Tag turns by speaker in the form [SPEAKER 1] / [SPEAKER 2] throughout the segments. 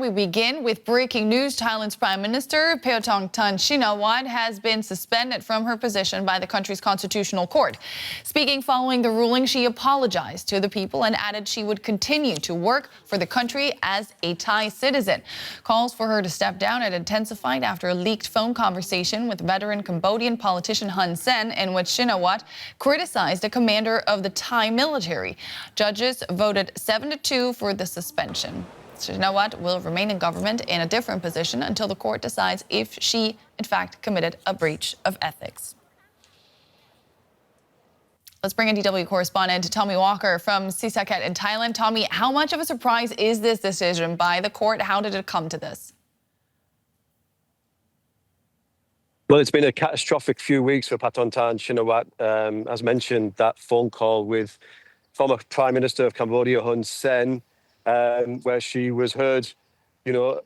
[SPEAKER 1] we begin with breaking news. Thailand's Prime Minister Paetongtarn Shinawatra has been suspended from her position by the country's constitutional court. Speaking following the ruling, she apologized to the people and added she would continue to work for the country as a Thai citizen. Calls for her to step down had intensified after a leaked phone conversation with veteran Cambodian politician Hun Sen, in which Shinawatra criticized a commander of the Thai military. Judges voted 7-2 for the suspension. Shinawatra will remain in government in a different position until the court decides if she, in fact, committed a breach of ethics. Let's bring in DW correspondent Tommy Walker from Sisaket in Thailand. Tommy, how much of a surprise is this decision by the court? How did it come to this?
[SPEAKER 2] Well, it's been a catastrophic few weeks for Paetongtarn Shinawatra. As mentioned, that phone call with former Prime Minister of Cambodia, Hun Sen, where she was heard,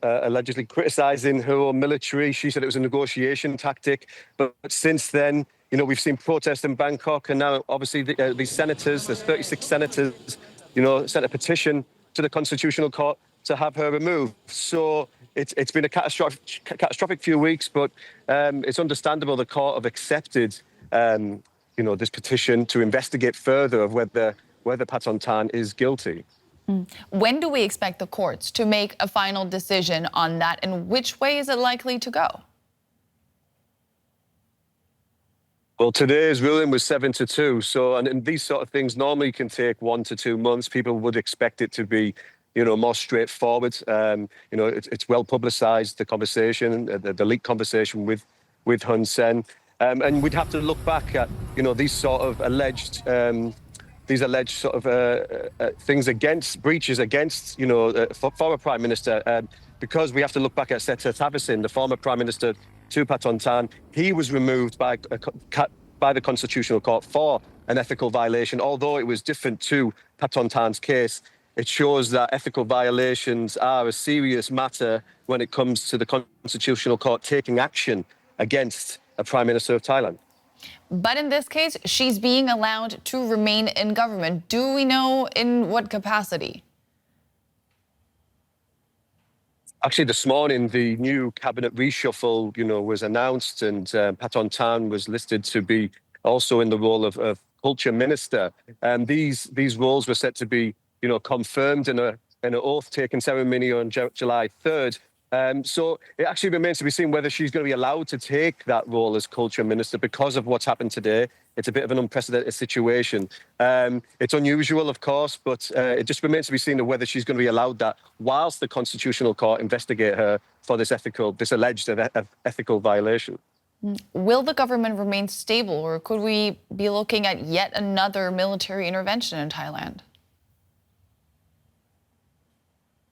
[SPEAKER 2] allegedly criticising her own military. She said it was a negotiation tactic. But since then, we've seen protests in Bangkok, and now obviously these senators, there's 36 senators, sent a petition to the Constitutional Court to have her removed. So it's been a catastrophic few weeks, but it's understandable the court have accepted, this petition to investigate further of whether Paetongtarn is guilty.
[SPEAKER 1] When do we expect the courts to make a final decision on that, and which way is it likely to go?
[SPEAKER 2] Well, today's ruling was 7-2. So, and these sort of things normally can take 1 to 2 months. People would expect it to be, more straightforward. It's well publicised, the conversation, the leaked conversation with Hun Sen. And we'd have to look back at, these sort of alleged things against breaches against, former Prime Minister, because we have to look back at Seta Thavisin, the former Prime Minister to Paetongtarn. He was removed by the Constitutional Court for an ethical violation. Although it was different to Paetongtarn's case, it shows that ethical violations are a serious matter when it comes to the Constitutional Court taking action against a Prime Minister of Thailand.
[SPEAKER 1] But in this case, she's being allowed to remain in government. Do we know in what capacity?
[SPEAKER 2] Actually, this morning, the new cabinet reshuffle, was announced, and Paetongtarn was listed to be also in the role of culture minister. And these roles were set to be, confirmed in an oath-taking ceremony on July 3rd. So it actually remains to be seen whether she's going to be allowed to take that role as culture minister because of what's happened today. It's a bit of an unprecedented situation. It's unusual, of course, but it just remains to be seen whether she's going to be allowed that whilst the Constitutional Court investigate her for this alleged ethical violation.
[SPEAKER 1] Will the government remain stable, or could we be looking at yet another military intervention in Thailand?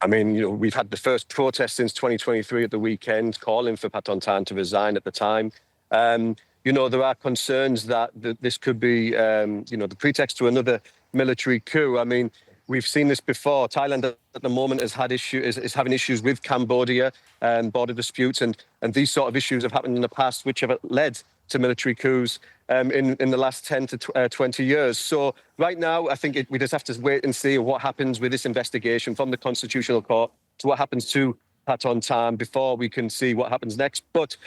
[SPEAKER 2] I mean, we've had the first protest since 2023 at the weekend, calling for Paetongtarn to resign at the time. There are concerns that this could be, the pretext to another military coup. I mean, we've seen this before. Thailand at the moment is having issues with Cambodia and border disputes, and these sort of issues have happened in the past, which have led to military coups in the last 10 to 20 years. So right now, I think we just have to wait and see what happens with this investigation from the Constitutional Court to what happens to Paetongtarn before we can see what happens next. But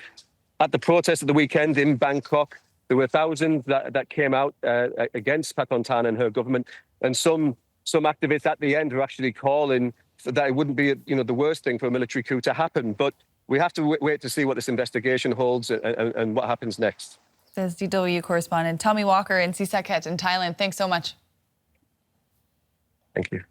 [SPEAKER 2] at the protest of the weekend in Bangkok, there were thousands that came out against Paetongtarn and her government. And some activists at the end were actually calling that it wouldn't be, the worst thing for a military coup to happen. But we have to wait to see what this investigation holds and what happens next.
[SPEAKER 1] Says DW correspondent Tommy Walker in Sisaket in Thailand. Thanks so much.
[SPEAKER 2] Thank you.